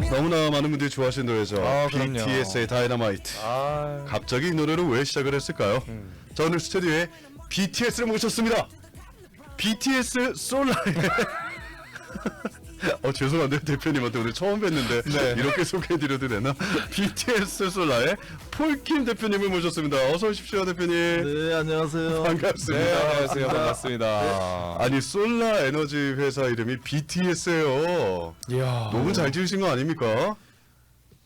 너무나 많은 분들이 좋아하시는 노래죠. 그럼요. BTS의 다이너마이트. 갑자기 이 노래를 왜 시작을 했을까요? 저는 스튜디오에 BTS를 모셨습니다. BTS 솔라의 죄송한데 대표님한테 오늘 처음 뵀는데 네. 이렇게 소개해드려도 되나? BTS 솔라의 폴킴 대표님을 모셨습니다. 어서 오십시오, 대표님. 네, 안녕하세요. 반갑습니다. 네, 안녕하세요. 반갑습니다. 아니 솔라 에너지 회사 이름이 BTS예요. 이야. 너무 잘 지으신 거 아닙니까?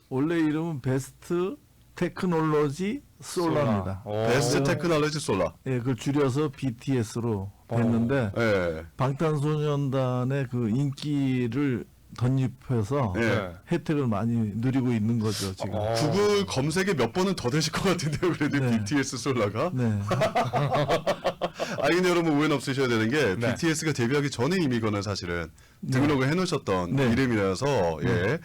원래 이름은 베스트 테크놀로지 솔라입니다. 베스트 테크놀로지 솔라. 예, 그걸 줄여서 BTS로 했는데 예. 방탄소년단의 그 인기를 덧입혀서 네. 혜택을 많이 누리고 있는 거죠, 지금. 구글 검색에 몇 번은 더 되실 것 같은데요. 그래도 네. BTS 솔라가. 네. 아니 근데 여러분 오해는 없으셔야 되는 게 네. BTS가 데뷔하기 전에 이미 이거는 사실은 등록을 해놓으셨던 네. 이름이라서 예,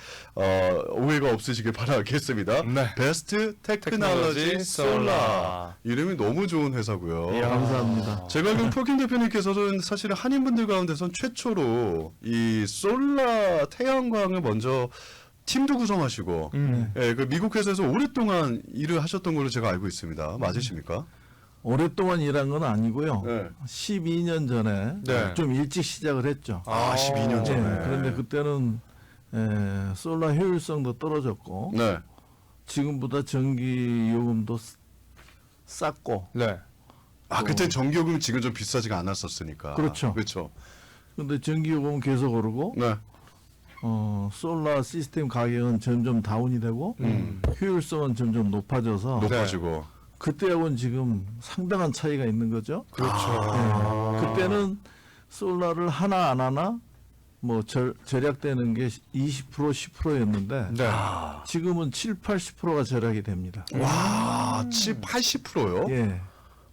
오해가 없으시길 바라겠습니다. 네. 베스트 테크놀로지 테크놀로지 솔라. 솔라. 이름이 너무 좋은 회사고요. 이야. 감사합니다. 제가 알기로 폴킴 대표님께서는 사실은 한인분들 가운데선 최초로 이 솔라 태양광을 먼저 팀도 구성하시고 예, 그 미국 회사에서 오랫동안 일을 하셨던 걸로 제가 알고 있습니다. 맞으십니까? 오랫동안 일한 건 아니고요. 네. 12년 전에 네. 좀 일찍 시작을 했죠. 12년 전에. 네, 그런데 그때는 솔라 효율성도 떨어졌고 네. 지금보다 전기 요금도 쌌고 네. 그때 전기요금이 지금 좀 비싸지가 않았었으니까. 그렇죠. 그렇죠. 근데 전기 요금은 계속 오르고 네. 솔라 시스템 가격은 점점 다운이 되고 효율성은 점점 높아져서 높아지고. 그때하고는 지금 상당한 차이가 있는 거죠. 그렇죠. 그때는 솔라를 하나 안 하나 뭐 절약되는 게 20% 10%였는데 네. 지금은 7, 80%가 절약이 됩니다. 와, 80%요? 예.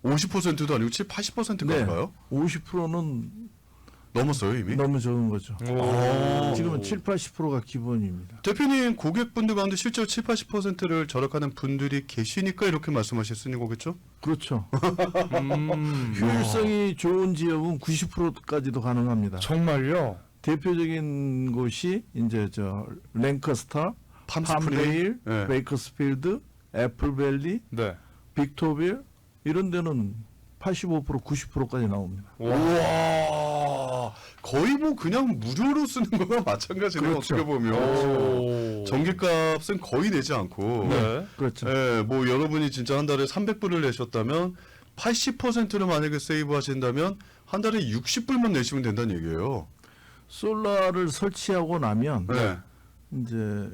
50%도 아니고 80%가인가요? 50%는 넘었어요, 이미? 너무 적은 거죠. 오. 지금은 7, 80%가 기본입니다. 대표님 고객분들 가운데 실제로 7, 80%를 절약하는 분들이 계시니까 이렇게 말씀하실 수 있는 거겠죠? 그렇죠. 효율성이 좋은 지역은 90%까지도 가능합니다. 정말요? 대표적인 곳이 이제 저 랭커스타, 팜스프링? 팜데일, 네. 베이커스필드, 애플밸리, 네. 빅토빌 이런 데는 85% 90%까지 나옵니다. 우와, 거의 뭐 그냥 무료로 쓰는 거랑 마찬가지네요. 그렇죠. 어떻게 보면. 오. 전기값은 거의 내지 않고. 네. 그렇죠. 예, 뭐 여러분이 진짜 한 달에 300불을 내셨다면 80%를 만약에 세이브 하신다면 한 달에 60불만 내시면 된다는 얘기예요. 솔라를 설치하고 나면 네. 이제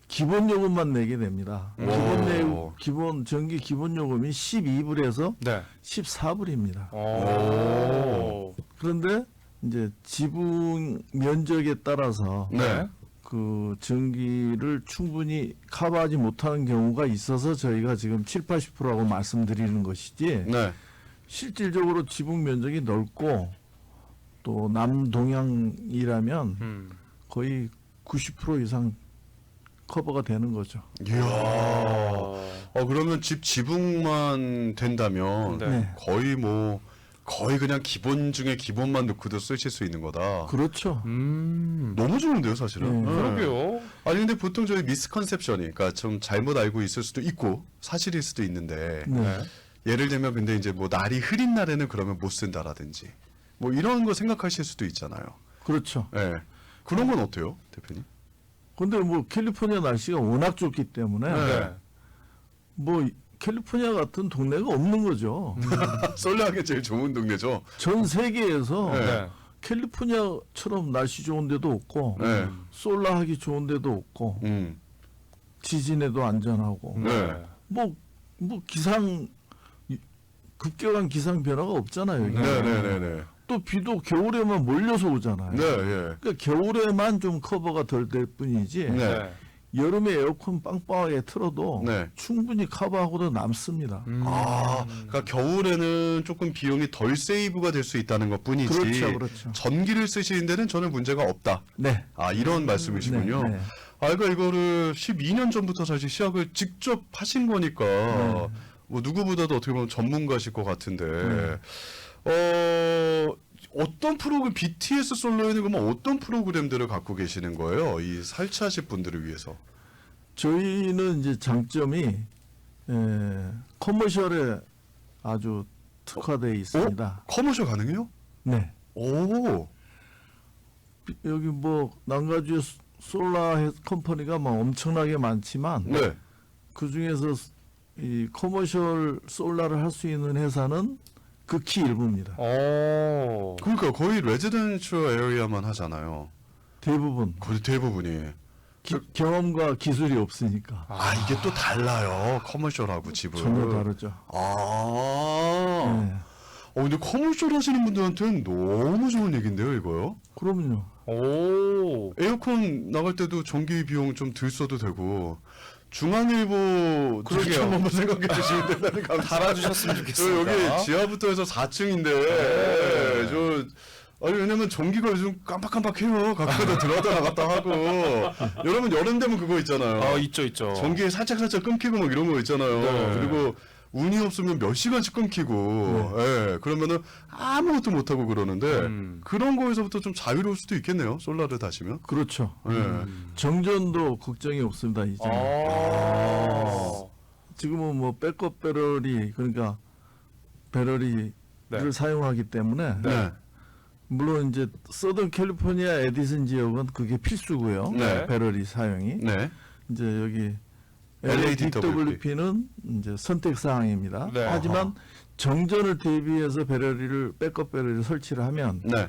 기본 요금만 내게 됩니다. 오. 기본 전기 기본 요금이 12불에서 네. 14불입니다. 오. 그런데 이제 지붕 면적에 따라서 네. 그 전기를 충분히 커버하지 못하는 경우가 있어서 저희가 지금 7, 80%라고 말씀드리는 것이지 네. 실질적으로 지붕 면적이 넓고 또 남동향이라면 거의 90% 이상 커버가 되는 거죠. 이야. 그러면 집 지붕만 된다면 네. 거의 그냥 기본 중에 기본만 넣고도 쓰실 수 있는 거다. 그렇죠. 너무 좋은데요, 사실은. 네. 그러게요. 아니 근데 보통 저희 미스컨셉션이 그러니까 좀 잘못 알고 있을 수도 있고 사실일 수도 있는데 네. 예를 들면 근데 이제 뭐 날이 흐린 날에는 그러면 못 쓴다라든지 뭐 이런 거 생각하실 수도 있잖아요. 그렇죠. 예. 그런 건 어때요, 대표님? 근데 뭐 캘리포니아 날씨가 워낙 좋기 때문에 네. 뭐 캘리포니아 같은 동네가 없는 거죠. 솔라하기 제일 좋은 동네죠. 전 세계에서 네. 캘리포니아처럼 날씨 좋은 데도 없고 네. 솔라하기 좋은 데도 없고 지진에도 안전하고 네. 뭐 기상 급격한 기상 변화가 없잖아요. 여기. 네네네네. 또 비도 겨울에만 몰려서 오잖아요. 네, 예. 그러니까 겨울에만 좀 커버가 덜 될 뿐이지 네. 여름에 에어컨 빵빵하게 틀어도 네. 충분히 커버하고도 남습니다. 그러니까 겨울에는 조금 비용이 덜 세이브가 될 수 있다는 것 뿐이지. 그렇죠, 그렇죠. 전기를 쓰시는 데는 전혀 문제가 없다. 네. 이런 말씀이시군요. 네, 네. 그러니까 이거를 12년 전부터 사실 시작을 직접 하신 거니까 뭐 누구보다도 어떻게 보면 전문가실 것 같은데 어떤 프로그램 BTS 솔로에는 그러면 어떤 프로그램들을 갖고 계시는 거예요? 이 설치하실 분들을 위해서. 저희는 이제 장점이 커머셜에 아주 특화되어 있습니다. 커머셜 가능해요? 네. 오. 여기 뭐 난가주에 솔라 컴퍼니가 막 엄청나게 많지만 네. 그 중에서 이 커머셜 솔라를 할 수 있는 회사는 극히 일부입니다. 오. 그러니까 거의 레지던셜 에어리아만 하잖아요. 대부분 거의 대부분이. 경험과 기술이 없으니까 아, 이게 또 달라요. 커머셜하고 집은. 전혀 다르죠. 아. 네. 근데 커머셜 하시는 분들한테는 너무 좋은 얘기인데요, 이거요? 그럼요. 오. 에어컨 나갈 때도 전기 비용 좀 덜 써도 되고 중앙일보 좀 한번 생각해 주시면 된다는 감사. 달아주셨으면 저 좋겠습니다. 여기 지하부터 해서 4층인데 아니 왜냐면 전기가 요즘 깜빡깜빡해요. 가끔가다 들어갔다 나갔다 하고 여러분 여름 되면 그거 있잖아요. 있죠, 있죠. 전기 살짝 끊기고 막 이런 거 있잖아요. 네. 그리고 운이 없으면 몇 시간씩 끊기고, 예, 그러면은 아무것도 못 하고 그러는데 그런 거에서부터 좀 자유로울 수도 있겠네요. 솔라를 다시면. 그렇죠. 예. 정전도 걱정이 없습니다. 이제 아. 지금은 뭐 백업 배럴이 그러니까 배럴이를 네. 사용하기 때문에 네. 물론 이제 서던 캘리포니아 에디슨 지역은 그게 필수고요. 네. 배럴이 사용이 네. 이제 여기 LADWP LADWP는 이제 선택 사항입니다. 네. 하지만 정전을 대비해서 배럴이를 백업 배럴을 설치를 하면 네.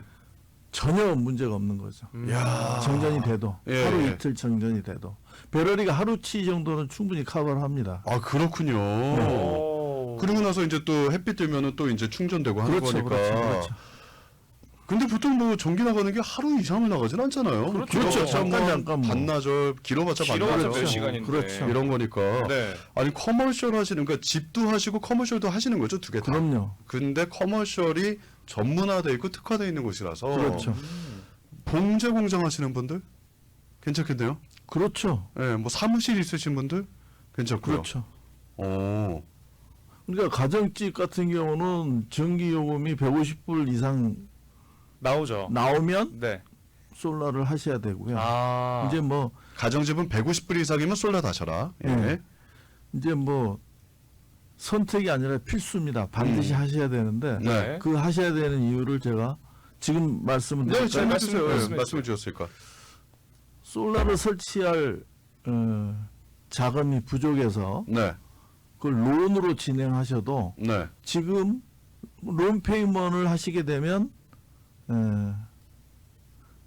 전혀 문제가 없는 거죠. 야. 정전이 돼도 예, 하루 예. 이틀 정전이 돼도 배럴이가 하루치 정도는 충분히 커버를 합니다. 아, 그렇군요. 오. 그리고 나서 이제 또 햇빛 들면은 또 이제 충전되고 하는 그렇죠, 거니까. 그렇죠. 근데 보통 뭐 전기 나가는 게 하루 이상을 나가진 않잖아요. 그렇죠. 잠깐 뭐. 반나절, 길어봤자 길어봤자 반나절. 몇 시간인데. 그렇죠. 이런 거니까. 네. 아니 커머셜 하시는 그러니까 집도 하시고 커머셜도 하시는 거죠, 두 개 다. 그럼요. 근데 커머셜이 전문화돼 있고 특화돼 있는 곳이라서. 그렇죠. 봉제 공장 하시는 분들 괜찮겠네요. 그렇죠. 예, 뭐 사무실 있으신 분들 괜찮고요. 그렇죠. 어. 그러니까 가정집 같은 경우는 전기 요금이 150불 이상 나오죠. 나오면 네. 솔라를 하셔야 되고요. 아. 이제 뭐 가정집은 150불 이상이면 솔라 다셔라. 예. 네. 이제 뭐 선택이 아니라 필수입니다. 반드시 하셔야 되는데 네. 그 하셔야 되는 이유를 제가 지금 말씀을 네, 드릴까요? 말씀해 주셨을까? 솔라를 설치할 자금이 부족해서 네. 그걸 론으로 진행하셔도 네. 지금 론 페이먼을 하시게 되면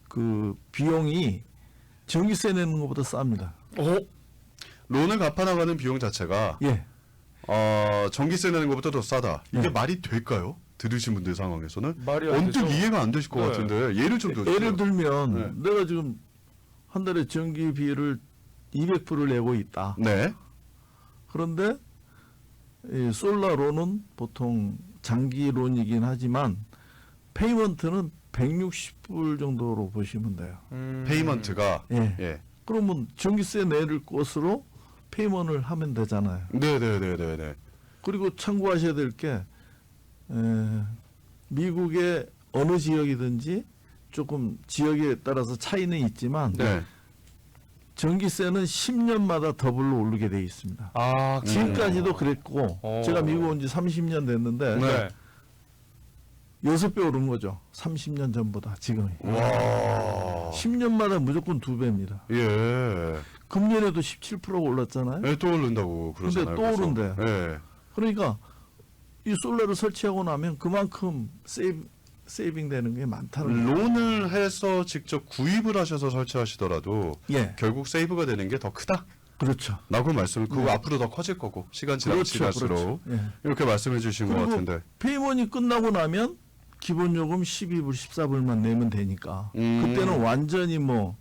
그 비용이 전기세 내는 것보다 쌉니다. 오. 론을 갚아 나가는 비용 자체가 예. 전기세 내는 것보다 더 싸다. 이게 네. 말이 될까요? 들으신 분들 상황에서는 말이 안 언뜻 되죠. 이해가 안 되실 것 네. 같은데 예를 좀 들어주세요. 예를 들면 네. 내가 지금 한 달에 전기비를 200불을 내고 있다. 네. 그런데 이 솔라론은 보통 장기론이긴 하지만 페이먼트는 160불 정도로 보시면 돼요. 페이먼트가 예. 예. 그러면 전기세 내를 것으로 페이먼을 하면 되잖아요. 네네네네네. 그리고 참고하셔야 될 게 미국의 어느 지역이든지 조금 지역에 따라서 차이는 있지만 네. 전기세는 10년마다 더블로 오르게 돼 있습니다. 아, 지금까지도 그랬고 제가 미국 온 지 30년 됐는데 네. 6배 오른 거죠. 30년 전보다 지금이. 와. 10년마다 무조건 2배입니다. 예. 금년에도 17%가 올랐잖아요. 예, 또 오른다고 그러잖아요. 근데 또 그래서. 오른대. 예. 그러니까 이 솔라를 설치하고 나면 그만큼 세이빙 되는 게 많다는 거예요. 론을 해서 직접 구입을 하셔서 설치하시더라도 예. 결국 세이브가 되는 게 더 크다. 그렇죠. 라고 말씀을 그거 네. 앞으로 더 커질 거고 시간 지날수록 그렇죠. 예. 이렇게 말씀해 주신 것 그리고 같은데. 페이먼이 끝나고 나면 기본 요금 12불, 14불만 내면 되니까 그때는 완전히 뭐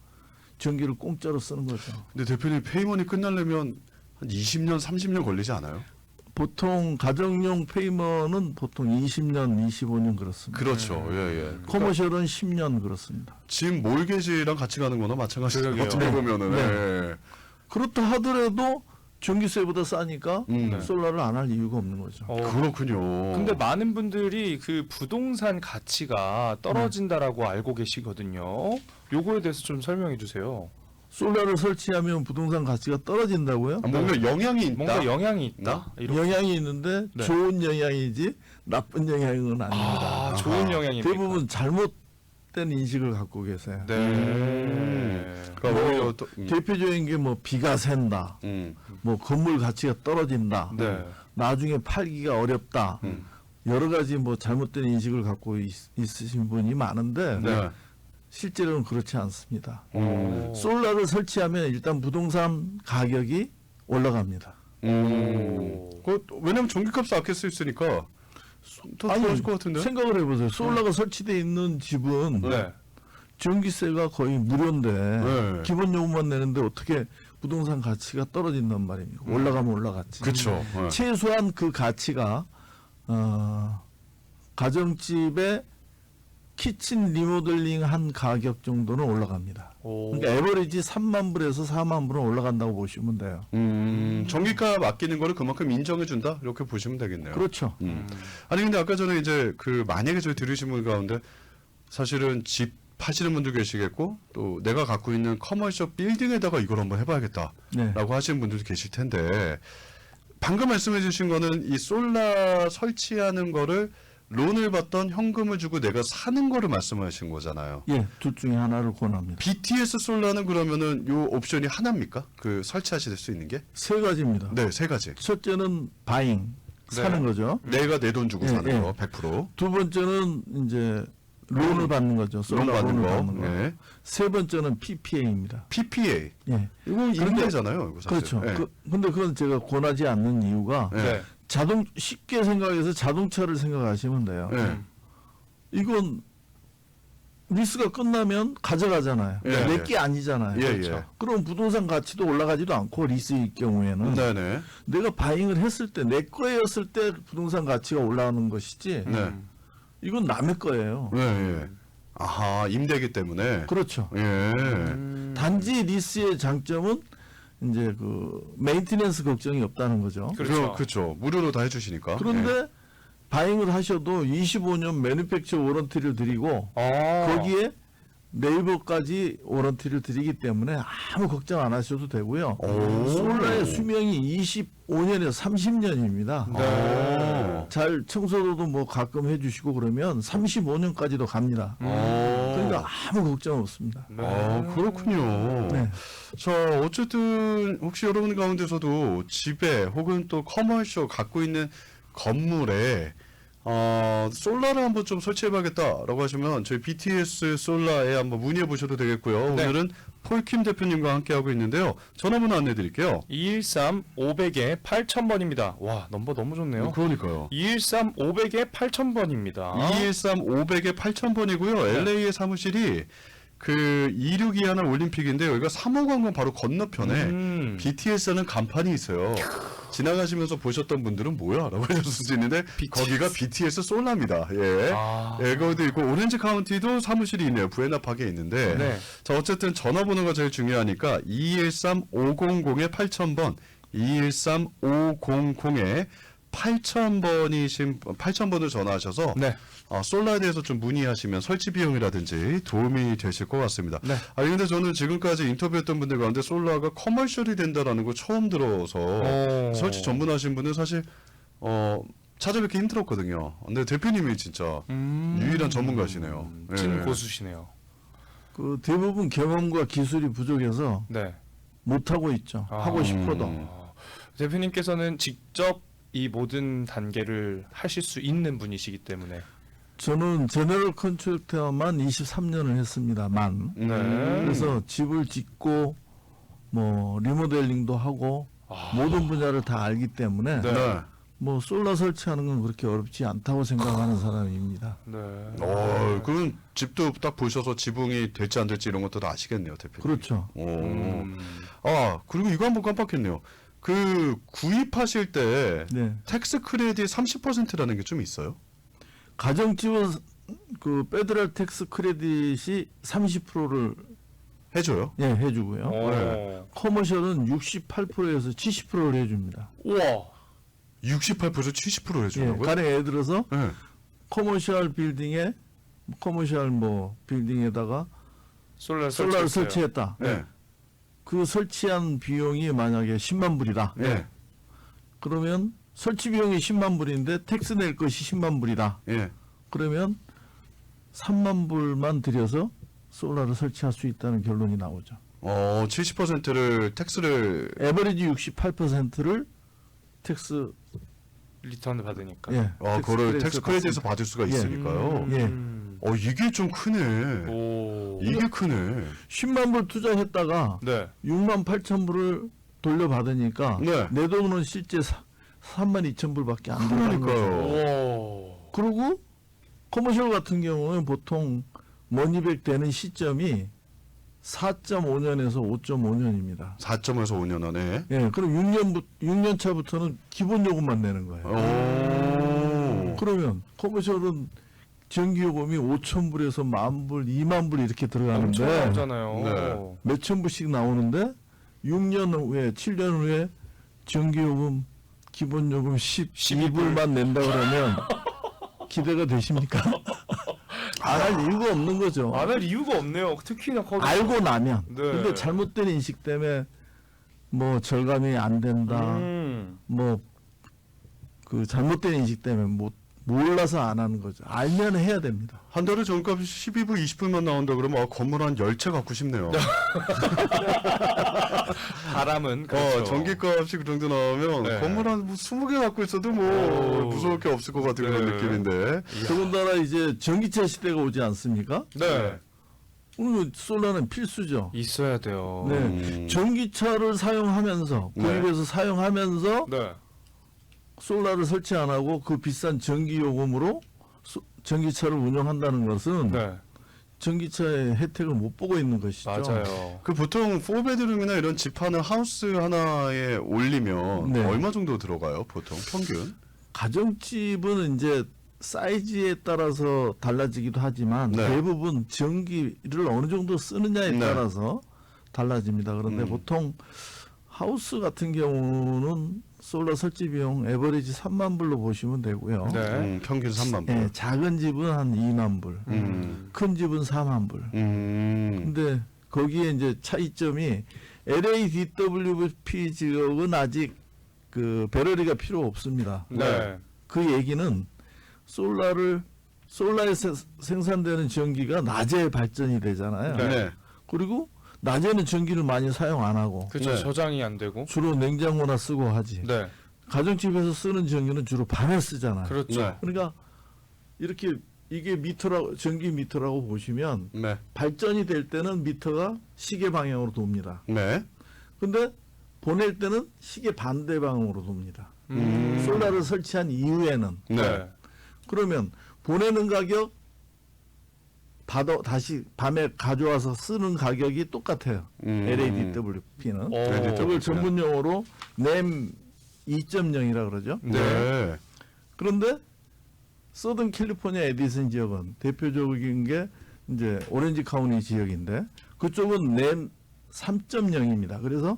전기를 공짜로 쓰는 거죠. 근데 대표님 페이먼이 끝나려면 한 20년, 30년 걸리지 않아요? 보통 가정용 페이먼은 보통 20년, 25년 그렇습니다. 그렇죠. 예, 예. 커머셜은 10년 그렇습니다. 지금 몰개지랑 같이 가는 거나 마찬가지예요. 그러게요. 어떻게 보면은. 네. 예. 그렇다 하더라도 전기세보다 싸니까 네. 솔라를 안 할 이유가 없는 거죠. 그렇군요. 근데 많은 분들이 그 부동산 가치가 떨어진다라고 알고 계시거든요. 요거에 대해서 좀 설명해 주세요. 솔라를 설치하면 부동산 가치가 떨어진다고요? 뭔가 영향이 있다. 뭔가 영향이 있다. 이렇게. 영향이 있는데 네. 좋은 영향이지 나쁜 영향은 아닙니다. 아, 좋은 영향입니까? 대부분 잘못된 인식을 갖고 계세요. 네. 그러니까 오히려 또, 대표적인 게 뭐 비가 샌다, 뭐 건물 가치가 떨어진다, 네. 나중에 팔기가 어렵다, 여러 가지 뭐 잘못된 인식을 갖고 있으신 분이 많은데 네. 실제로는 그렇지 않습니다. 오. 솔라를 설치하면 일단 부동산 가격이 올라갑니다. 왜냐면 전기값을 아낄 수 있으니까 더 아니, 좋아질 것 같은데. 생각을 해보세요. 솔라가 설치되어 있는 집은 네. 전기세가 거의 무료인데 네. 기본 요금만 내는데 어떻게 부동산 가치가 떨어진단 말입니까? 올라가면 올라갔지. 그렇죠. 네. 최소한 그 가치가 가정집의 키친 리모델링 한 가격 정도는 올라갑니다. 오. 그러니까 에버리지 3만 불에서 4만 불은 올라간다고 보시면 돼요. 전기값 아끼는 거를 그만큼 인정해준다 이렇게 보시면 되겠네요. 그렇죠. 아니 근데 아까 전에 이제 그 만약에 저희 들으신 분 가운데 사실은 집 파시는 분도 계시겠고 또 내가 갖고 있는 커머셜 빌딩에다가 이걸 한번 해봐야겠다라고 네. 하시는 분들도 계실 텐데 방금 말씀해주신 거는 이 솔라 설치하는 거를 론을 받던 현금을 주고 내가 사는 거를 말씀하신 거잖아요. 예, 둘 중에 하나를 권합니다. BTS 솔라는 그러면은 요 옵션이 하나입니까? 그 설치하실 수 있는 게? 세 가지입니다. 네, 세 가지. 첫째는 바잉, 사는 네. 거죠. 내가 내 돈 주고 예, 사는 예. 거 100%. 두 번째는 이제 론을 받는 거죠. 론 솔라 받는 론을 거. 받는 거. 네. 세 번째는 PPA입니다. PPA. 예. 이거 임대잖아요. 이거 사실. 그렇죠. 네. 근데 그건 제가 권하지 않는 이유가 네. 네. 쉽게 생각해서 자동차를 생각하시면 돼요. 네. 이건 리스가 끝나면 가져가잖아요. 예, 내 예. 게 아니잖아요. 예, 그렇죠. 예. 그럼 부동산 가치도 올라가지도 않고 리스일 경우에는 네네. 내가 바잉을 했을 때 내 거였을 때 부동산 가치가 올라가는 것이지 네. 이건 남의 거예요. 네. 예. 아하, 임대기 때문에. 그렇죠. 예. 단지 리스의 장점은 이제 그 메인티넌스 걱정이 없다는 거죠. 그렇죠. 그렇죠. 무료로 다 해주시니까. 그런데 바잉을 하셔도 25년 매니팩처 워런티를 드리고 아. 거기에 네이버까지 워런티를 드리기 때문에 아무 걱정 안 하셔도 되고요. 오. 솔라의 수명이 25년에서 30년입니다. 네. 잘 청소도 뭐 가끔 해주시고 그러면 35년까지도 갑니다. 그러니까 아무 걱정 없습니다. 네. 그렇군요. 네. 자, 어쨌든 혹시 여러분 가운데서도 집에 혹은 또 커머셜 갖고 있는 건물에 솔라를 한번 좀 설치해봐야겠다라고 하시면 저희 BTS 솔라에 한번 문의해 보셔도 되겠고요. 네. 오늘은 폴킴 대표님과 함께하고 있있는데요. 전화번호 안내드릴게요. 213-500에 8000번입니다. 와, 넘버 너무 좋네요. 그러니까요. 213-500에 8000번입니다. 213-500에 8000번이고요. 네. LA의 사무실이 그 262하나 올림픽인데 여기가 3호관광 바로 건너편에 BTS라는 간판이 있어요. 지나가시면서 보셨던 분들은 뭐야? 라고 하셨을 수 있는데 거기가 BTS 솔라입니다. 예. 아. 예, 거기도 있고 오렌지 카운티도 사무실이 있네요. 부에나파크에 있는데. 네. 자, 어쨌든 전화번호가 제일 중요하니까 213-500에 8000번 213-500에 8000번을 전화하셔서 네. 솔라에 대해서 좀 문의하시면 설치 비용이라든지 도움이 되실 것 같습니다. 네. 근데 저는 지금까지 인터뷰했던 분들 가운데 솔라가 커머셜이 된다라는 거 처음 들어서 설치 전문하신 분은 사실 찾아뵙기 힘들었거든요. 근데 대표님이 진짜 유일한 전문가시네요. 찐 예. 고수시네요. 그 대부분 경험과 기술이 부족해서 네. 못 하고 있죠. 아. 하고 싶어도. 대표님께서는 직접 이 모든 단계를 하실 수 있는 분이시기 때문에. 저는 제너럴 컨트랙터만 23년을 했습니다만 네. 그래서 집을 짓고 뭐 리모델링도 하고 모든 분야를 다 알기 때문에 네. 네. 뭐 솔라 설치하는 건 그렇게 어렵지 않다고 생각하는 사람입니다. 네. 그럼 집도 딱 보셔서 지붕이 될지 안 될지 이런 것도 다 아시겠네요, 대표님. 그렇죠. 그리고 이거 한번 깜빡했네요. 그 구입하실 때 네. 텍스 크레딧 30%라는 게 좀 있어요? 가정집은 그 페더럴 텍스 크레딧이 30%를 해줘요? 예, 해주고요. 오. 커머셜은 68%에서 70%를 해줍니다. 우와. 68%에서 70% 예, 해주라고요? 가령 예를 들어서 네. 커머셜 빌딩에 커머셜 뭐 빌딩에다가 솔라를 설치했다. 네. 그 설치한 비용이 만약에 10만 불이다. 예. 그러면 설치 비용이 10만 불인데 텍스 낼 것이 10만 불이다. 예. 그러면 3만 불만 들여서 솔라를 설치할 수 있다는 결론이 나오죠. 70%를 텍스를 에버리지 68%를 텍스 리턴을 받으니까. 예. 그거를 텍스 크레딧에서 받습니다. 받을 수가 예. 있으니까요. 예. 이게 좀 크네. 오. 이게 크네. 10만 불 투자했다가 네. 6만 8천 불을 돌려받으니까 네. 내 돈은 실제 3만 2천 불밖에 안 들어가는 거죠. 그러니까요. 오. 그리고 커머셜 같은 경우는 보통 머니백 되는 시점이 4.5년에서 5.5년입니다. 4.5에서 5년 안에. 예, 그럼 6년 차부터는 기본 요금만 내는 거예요. 오. 그러면 커머셜은 전기요금이 5천 불에서 1만 불, 2만 불 이렇게 엄청 들어가는데 나오잖아요. 네. 몇천 불씩 나오는데 6년 후에 7년 후에 전기요금 기본 요금 12불만 낸다 그러면 기대가 되십니까? 안 할 이유가 없는 거죠. 안 할 이유가 없네요. 특히나 거기. 알고 나면. 네. 근데 잘못된 인식 때문에 뭐 절감이 안 된다. 뭐 그 잘못된 인식 때문에 몰라서 안 하는 거죠. 알면 해야 됩니다. 한 달에 전값이 12불, 20불만 나온다 그러면 건물 한 10채 갖고 싶네요. 바람은 그렇죠. 전기값이 그 정도 나오면 네. 건물 한 20개 갖고 있어도 뭐 오. 무서울 게 없을 것 같은 그런 네. 느낌인데. 더군다나 이제 전기차 시대가 오지 않습니까? 네. 오늘 솔라는 필수죠. 있어야 돼요. 네. 전기차를 사용하면서 구입해서 사용하면서 네. 솔라를 설치 안 하고 그 비싼 전기 요금으로 전기차를 운영한다는 것은 네. 전기차의 혜택을 못 보고 있는 것이죠. 맞아요. 그 보통 4베드룸이나 이런 집 하나 하우스 하나에 올리면 네. 얼마 정도 들어가요? 보통 평균? 가정집은 이제 사이즈에 따라서 달라지기도 하지만 네. 대부분 전기를 어느 정도 쓰느냐에 네. 따라서 달라집니다. 그런데 음. 보통 하우스 같은 경우는 솔라 설치 비용 에버리지 3만 불로 보시면 되고요. 네. 평균 3만 불. 예, 작은 집은 한 2만 불, 큰 집은 4만 불. 근데 거기에 이제 차이점이 LA DWP 지역은 아직 그 배럴리가 필요 없습니다. 네. 그 얘기는 솔라에서 생산되는 전기가 낮에 발전이 되잖아요. 네. 그리고 낮에는 전기를 많이 사용 안 하고 그렇죠. 네. 저장이 안 되고. 주로 냉장고나 쓰고 하지. 네. 가정집에서 쓰는 전기는 주로 밤에 쓰잖아요. 그렇죠. 네. 그러니까 이렇게 이게 미터라고 전기 미터라고 보시면 네. 발전이 될 때는 미터가 시계 방향으로 돕니다. 네. 근데 보낼 때는 시계 반대 방향으로 돕니다. 음. 솔라를 설치한 이후에는 네. 그러면 보내는 가격 다시 밤에 가져와서 쓰는 가격이 똑같아요. LADWP는 오. 저걸 전문 용어로 NEM 2.0이라 그러죠. 네. 그런데 서든 캘리포니아 에디슨 지역은 대표적인 게 이제 오렌지 카운티 지역인데 그쪽은 NEM 3.0입니다. 그래서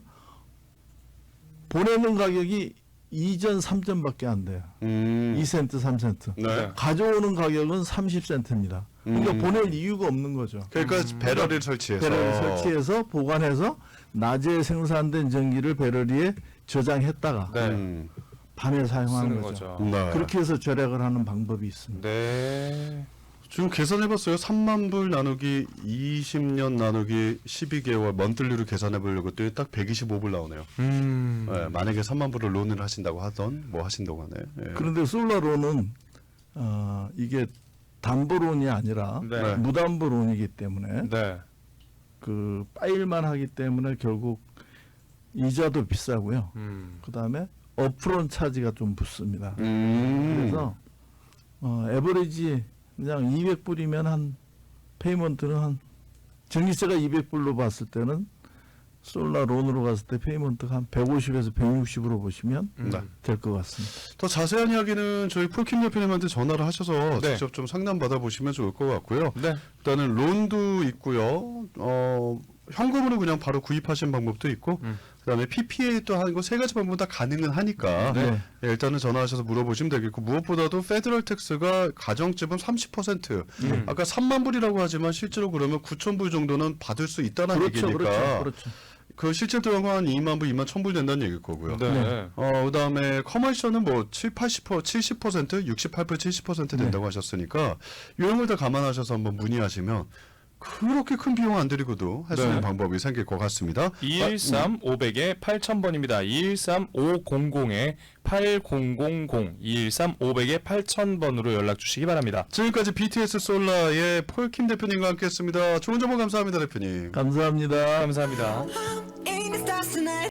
보내는 가격이 2전 3전밖에 안 돼요. 2센트, 3센트. 네. 가져오는 가격은 30센트입니다. 그러니까 보낼 이유가 없는 거죠. 그러니까 배럴을 설치해서. 배럴을 설치해서 보관해서 낮에 생산된 전기를 배럴리에 저장했다가 네. 밤에 사용하는 쓰는 거죠. 거죠. 네. 그렇게 해서 절약을 하는 방법이 있습니다. 네. 지금 계산해봤어요. 3만 불 나누기 20년 나누기 12개월 먼틀리로 계산해보려고 했더니 딱 125불 나오네요. 네, 만약에 3만 불을 론을 하신다고 하던 뭐 하신다고 하네. 네. 그런데 솔라론은 이게 담보론이 아니라 네. 무담보론이기 때문에 네. 그 파일만 하기 때문에 결국 이자도 비싸고요. 그 다음에 어프론 차지가 좀 붙습니다. 그래서 에버리지 그냥 200불이면 한 페이먼트는 한 전기세가 200불로 봤을 때는 솔라론으로 갔을 때 페이먼트가 한 150에서 160으로 보시면 될 것 같습니다. 더 자세한 이야기는 저희 폴킴 대표님한테 전화를 하셔서 네. 직접 좀 상담 받아보시면 좋을 것 같고요. 네. 일단은 론도 있고요. 현금으로 그냥 바로 구입하시는 방법도 있고 그다음에 PPA 또 하는 거 세 가지 방법 다 가능은 하니까 네. 예, 일단은 전화하셔서 물어보시면 되겠고 무엇보다도 페더럴 텍스가 가정집은 30% 아까 3만 불이라고 하지만 실제로 그러면 9천 불 정도는 받을 수 있다는 그렇죠, 얘기니까 그렇죠. 그 실제 들어간 한 2만 불, 2만 1천 불 된다는 얘기일 거고요. 네. 그다음에 커머셜은 뭐 70%, 68%, 70% 된다고 하셨으니까 이런 걸 다 감안하셔서 한번 문의하시면 그렇게 큰 비용 안 들이고도 할 수 있는 네. 방법이 생길 것 같습니다. 213-500에 8000번입니다. 213-500에 8000, 213-500에 8000번으로 연락 주시기 바랍니다. 지금까지 BTS 솔라의 폴킴 대표님과 함께했습니다. 좋은 정보 감사합니다, 대표님. 감사합니다. 감사합니다. in the stars tonight.